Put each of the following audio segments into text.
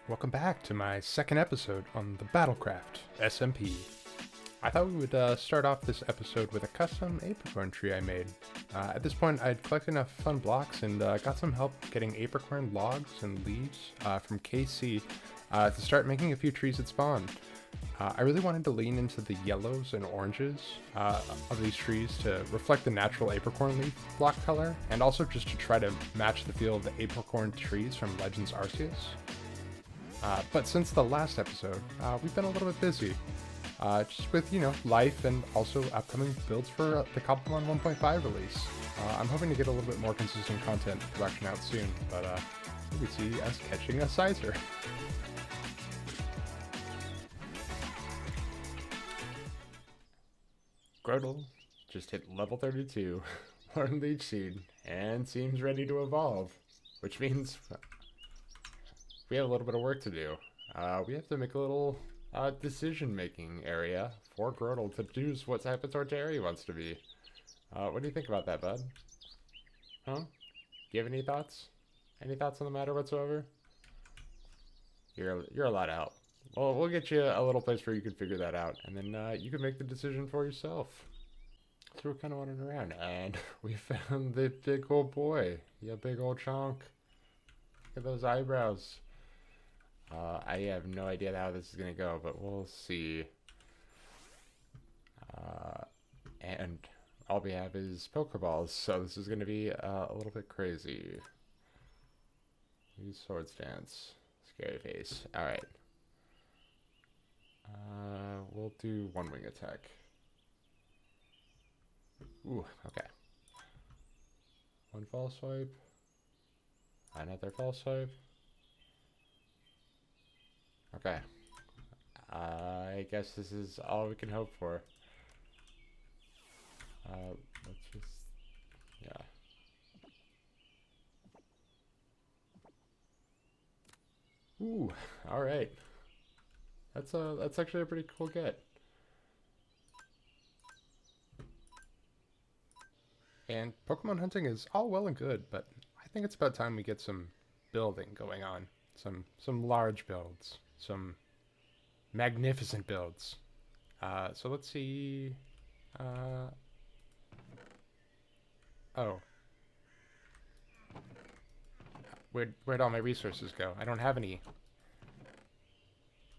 Welcome back to my second episode on the Battlecraft SMP. I thought we would start off this episode with a custom apricorn tree I made. At this point, I'd collected enough fun blocks and got some help getting apricorn logs and leaves from KC to start making a few trees that spawn. I really wanted to lean into the yellows and oranges of these trees to reflect the natural apricorn leaf block color, and also just to try to match the feel of the apricorn trees from Legends Arceus. But since the last episode, we've been a little bit busy. Just with, life and also upcoming builds for the Cobblemon 1.5 release. I'm hoping to get a little bit more consistent content production out soon, but we see us catching a sizer. Grotle just hit level 32, learned Leech Seed, and seems ready to evolve, which means we have a little bit of work to do. We have to make a little decision-making area for Grotle to choose what type of Torterra he wants to be. What do you think about that, bud? Huh? Do you have any thoughts? Any thoughts on the matter whatsoever? You're a lot of help. Well, we'll get you a little place where you can figure that out, and then you can make the decision for yourself. So we're kind of wandering around, and we found the big old boy. Yeah, big old chonk. Look at those eyebrows. I have no idea how this is going to go, but we'll see. And all we have is Pokeballs, so this is going to be a little bit crazy. Use Sword Stance. Scary face. Alright. We'll do one wing attack. Ooh, okay. One false swipe. Another false swipe. Okay. I guess this is all we can hope for. Let's just, yeah. Ooh, all right. That's actually a pretty cool get. And Pokemon hunting is all well and good, but I think it's about time we get some building going on. Some large builds. Some magnificent builds. So let's see. Oh. Where'd all my resources go? I don't have any.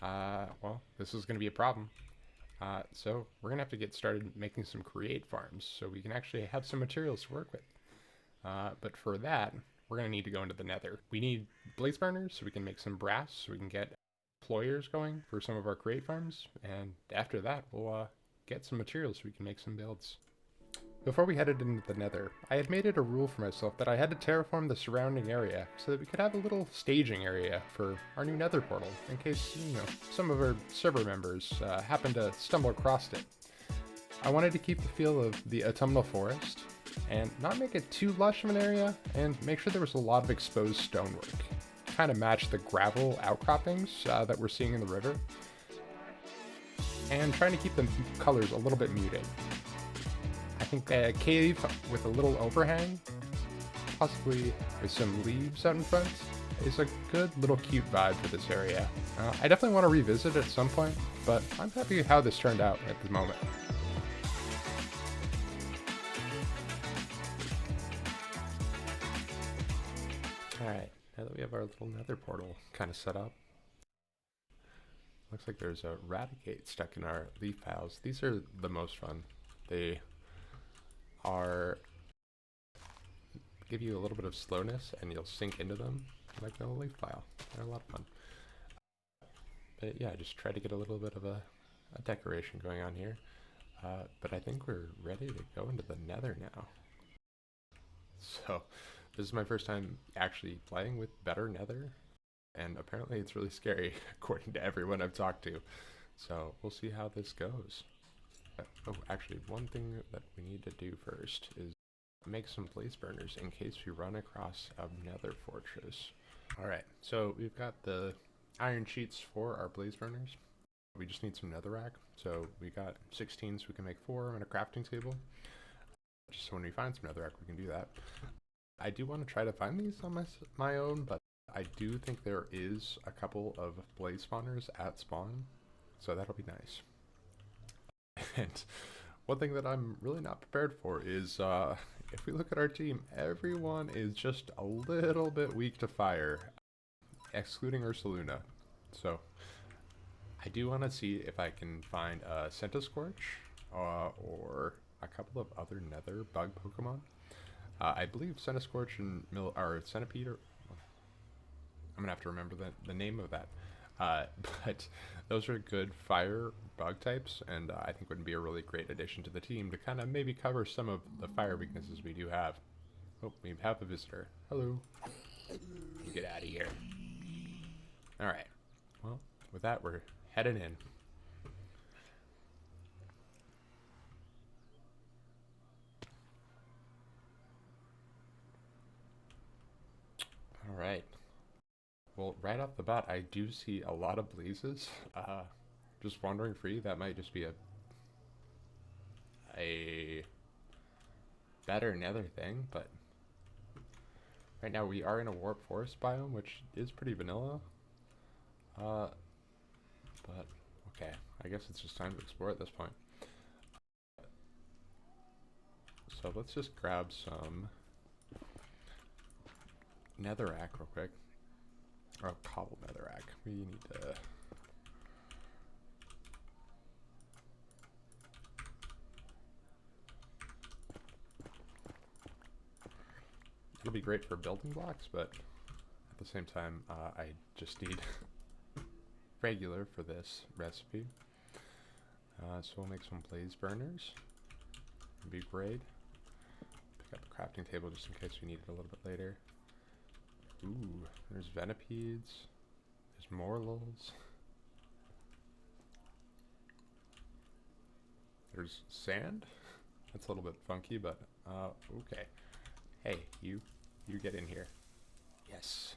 Well, this is going to be a problem. So we're going to have to get started making some create farms so we can actually have some materials to work with. But for that, we're going to need to go into the Nether. We need blaze burners so we can make some brass so we can get employers going for some of our create farms. And after that, we'll get some materials so we can make some builds. Before we headed into the Nether, I had made it a rule for myself that I had to terraform the surrounding area so that we could have a little staging area for our new Nether portal in case, some of our server members happen to stumble across it. I wanted to keep the feel of the autumnal forest and not make it too lush of an area and make sure there was a lot of exposed stonework. Kind of match the gravel outcroppings that we're seeing in the river. And trying to keep the colors a little bit muted. I think a cave with a little overhang, possibly with some leaves out in front, is a good little cute vibe for this area. I definitely want to revisit it at some point, but I'm happy with how this turned out at the moment. Alright, now that we have our little Nether portal kind of set up, looks like there's a Raticate stuck in our leaf piles. These are the most fun. They give you a little bit of slowness and you'll sink into them like a leaf pile. They're a lot of fun. But yeah, just try to get a little bit of a decoration going on here. But I think we're ready to go into the Nether now. So this is my first time actually playing with better Nether, and apparently it's really scary according to everyone I've talked to. So we'll see how this goes. Oh, actually, one thing that we need to do first is make some blaze burners in case we run across a Nether fortress. Alright, so we've got the iron sheets for our blaze burners. We just need some netherrack. So we got 16, so we can make 4 on a crafting table. Just so when we find some netherrack, we can do that. I do want to try to find these on my own, but I do think there is a couple of blaze spawners at spawn, so that'll be nice. And one thing that I'm really not prepared for is, if we look at our team, everyone is just a little bit weak to fire, excluding Ursaluna. So I do want to see if I can find a Centiscorch or a couple of other Nether bug Pokemon. I believe Centiscorch and Centipede are... I'm gonna have to remember the name of that. But those are good fire bug types, and I think would be a really great addition to the team to kind of maybe cover some of the fire weaknesses we do have. Oh, we have a visitor. Hello. Get out of here. Alright. Well, with that, we're heading in. Alright. Well, right off the bat, I do see a lot of blazes. Just wandering free, that might just be a better Nether thing, but right now we are in a warp forest biome, which is pretty vanilla. But okay, I guess it's just time to explore at this point. So let's just grab some netherrack real quick. Oh, cobble netherrack. We need to... It'll be great for building blocks, but at the same time, I just need regular for this recipe. So we'll make some blaze burners. It'd be great. Pick up a crafting table just in case we need it a little bit later. Ooh, there's Venipedes. There's Morlulls. There's sand. That's a little bit funky, but okay. Hey, you get in here. Yes.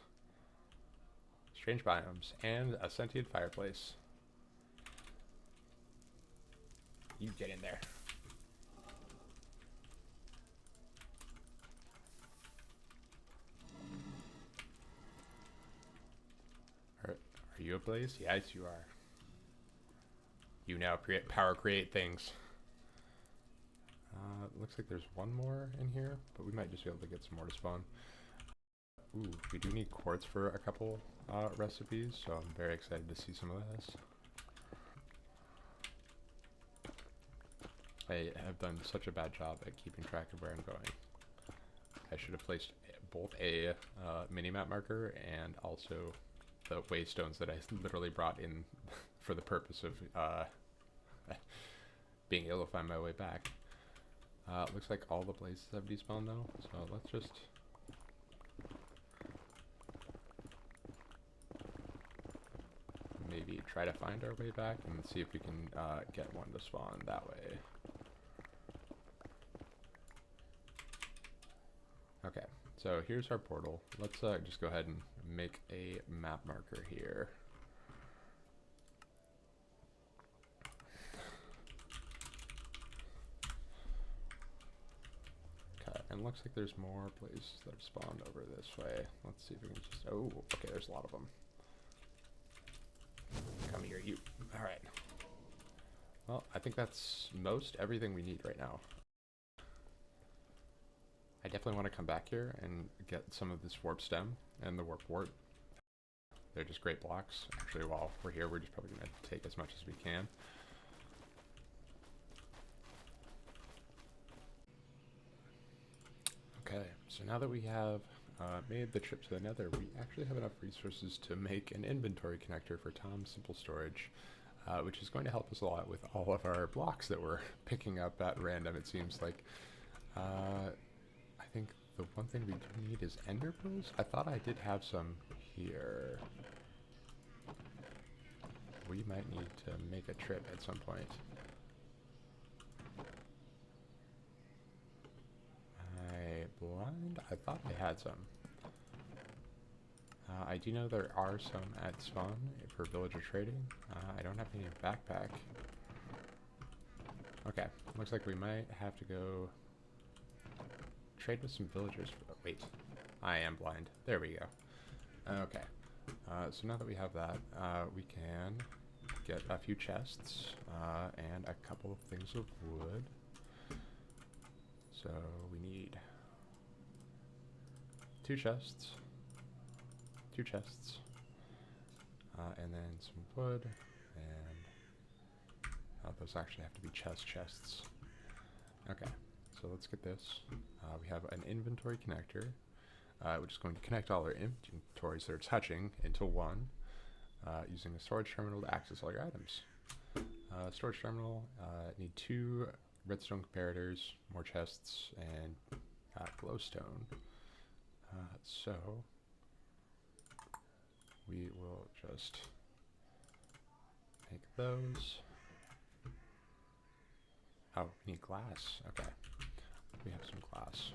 Strange biomes and a sentient fireplace. You get in there. Are you a blaze? Yes, you are. You now create things. Looks like there's one more in here, but we might just be able to get some more to spawn. Ooh, we do need quartz for a couple recipes, so I'm very excited to see some of this. I have done such a bad job at keeping track of where I'm going. I should have placed both a minimap marker and also the waystones that I literally brought in for the purpose of being able to find my way back. Looks like all the blazes have despawned though, so let's just... maybe try to find our way back and see if we can get one to spawn that way. Okay, so here's our portal. Let's just go ahead and make a map marker here. Okay, and looks like there's more places that have spawned over this way. Let's see if we can just... oh, okay, there's a lot of them. Come here, you. Alright. Well, I think that's most everything we need right now. I definitely want to come back here and get some of this warp stem and the warp wart. They're just great blocks. Actually, while we're here, we're just probably going to take as much as we can. Okay, so now that we have made the trip to the Nether, we actually have enough resources to make an inventory connector for Tom's Simple Storage, which is going to help us a lot with all of our blocks that we're picking up at random, it seems like. I think the one thing we do need is ender pearls. I thought I did have some here. We might need to make a trip at some point. Blind? I thought I had some. I do know there are some at spawn for villager trading. I don't have any backpack. Okay, looks like we might have to go trade with some villagers. Oh, wait, I am blind. There we go. Okay. So now that we have that, we can get a few chests and a couple of things of wood. So we need 2 chests, and then some wood, and those actually have to be chests. Okay, so let's get this. We have an inventory connector, which is going to connect all our inventories that are touching into one, using a storage terminal to access all your items. Storage terminal, need 2 redstone comparators, more chests, and glowstone. So we will just make those. Oh, we need glass. Okay, we have some glass.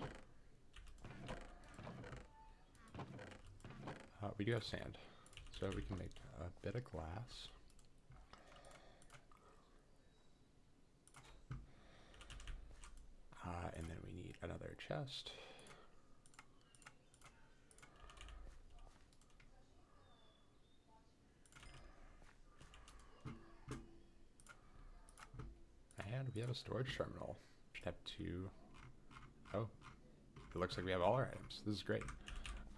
We do have sand, so we can make a bit of glass. And then we need another chest. And we have a storage terminal. Should have 2. Oh, it looks like we have all our items. This is great.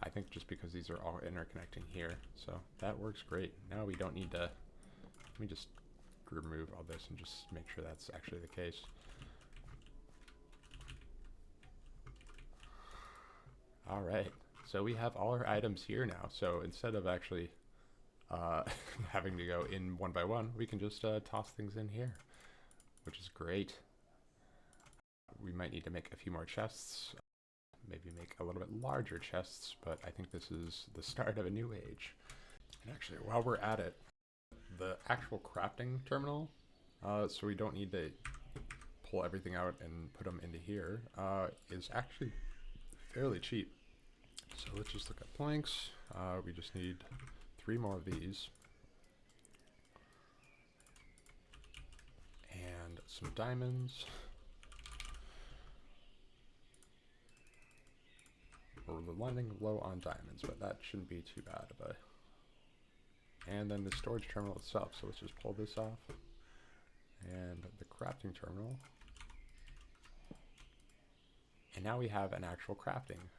I think just because these are all interconnecting here, so that works great. Now we don't need to, let me just remove all this and just make sure that's actually the case. All right, so we have all our items here now. So instead of actually having to go in one by one, we can just toss things in here, which is great. We might need to make a few more chests, maybe make a little bit larger chests, but I think this is the start of a new age. And actually, while we're at it, the actual crafting terminal, so we don't need to pull everything out and put them into here, is actually fairly cheap. So let's just look at planks. We just need 3 more of these. And some diamonds. We're landing low on diamonds, but that shouldn't be too bad of a... And then the storage terminal itself. So let's just pull this off. And the crafting terminal. And now we have an actual crafting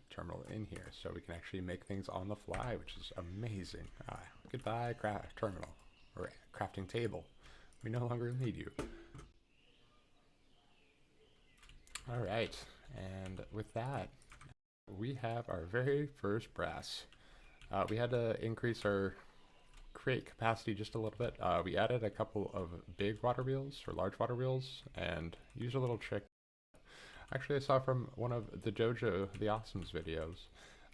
terminal in here, so we can actually make things on the fly, which is amazing. Goodbye, craft terminal, or crafting table. We no longer need you. All right, and with that, we have our very first brass. We had to increase our crate capacity just a little bit. We added a couple of big water wheels, or large water wheels, and used a little trick. Actually, I saw from one of the Jojo the Awesome's videos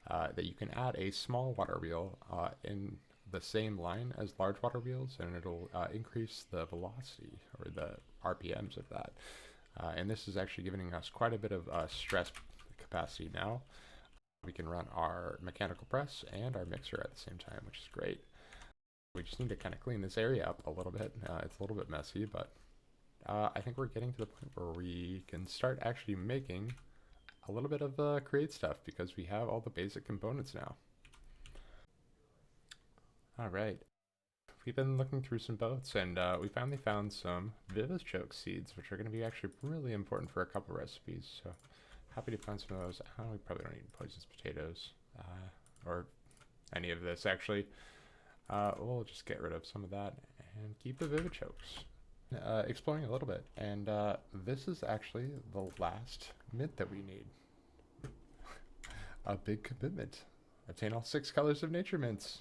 that you can add a small water wheel in the same line as large water wheels, and it'll increase the velocity or the RPMs of that. And this is actually giving us quite a bit of stress capacity now. We can run our mechanical press and our mixer at the same time, which is great. We just need to kind of clean this area up a little bit. It's a little bit messy, but I think we're getting to the point where we can start actually making a little bit of create stuff because we have all the basic components now. All right, we've been looking through some boats, and we finally found some Vivichoke seeds, which are going to be actually really important for a couple recipes. So happy to find some of those. We probably don't need poisonous potatoes or any of this actually. We'll just get rid of some of that and keep the Vivichokes. Exploring a little bit, and this is actually the last mint that we need. A big commitment. Obtain all 6 colors of nature mints.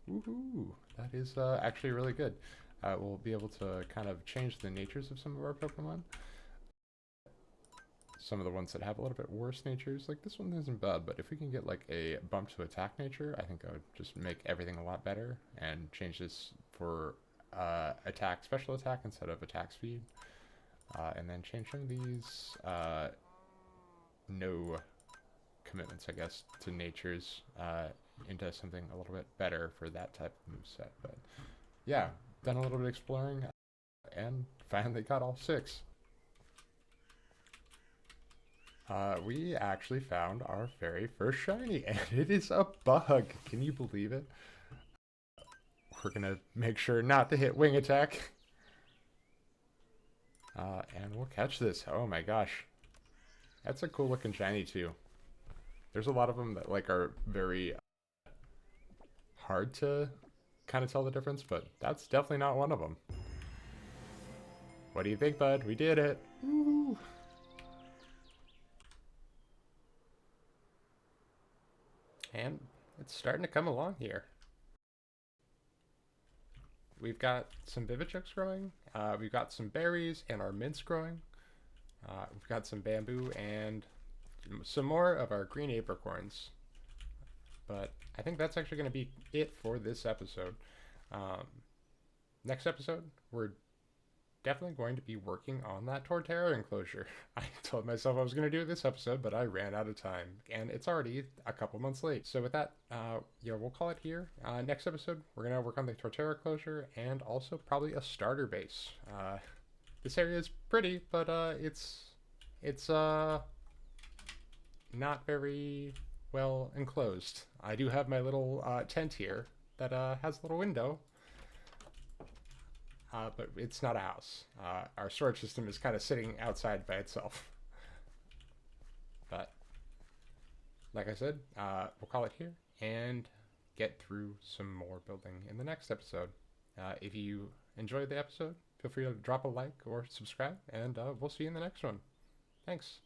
Woohoo! That is actually really good. We'll be able to kind of change the natures of some of our Pokemon. Some of the ones that have a little bit worse natures, like this one isn't bad, but if we can get like a bump to attack nature, I think that would just make everything a lot better, and change this for attack, special attack instead of attack speed, and then change some of these no commitments, I guess, to natures into something a little bit better for that type of moveset. But yeah, done a little bit of exploring and finally got all 6. We actually found our very first shiny, and it is a bug. Can you believe it? We're gonna make sure not to hit wing attack. And we'll catch this. Oh my gosh. That's a cool looking shiny too. There's a lot of them that like are very hard to kind of tell the difference, but that's definitely not one of them. What do you think, bud? We did it. Woo! And it's starting to come along here. We've got some Vivichucks growing, we've got some berries and our mints growing, we've got some bamboo and some more of our green apricorns. But I think that's actually going to be it for this episode. Next episode, we're definitely going to be working on that Torterra enclosure. I told myself I was going to do it this episode, but I ran out of time, and it's already a couple months late. So with that, yeah, we'll call it here. Next episode, we're going to work on the Torterra enclosure and also probably a starter base. This area is pretty, but it's not very well enclosed. I do have my little tent here that has a little window. But it's not a house. Our storage system is kind of sitting outside by itself. But, like I said, we'll call it here and get through some more building in the next episode. If you enjoyed the episode, feel free to drop a like or subscribe, and we'll see you in the next one. Thanks.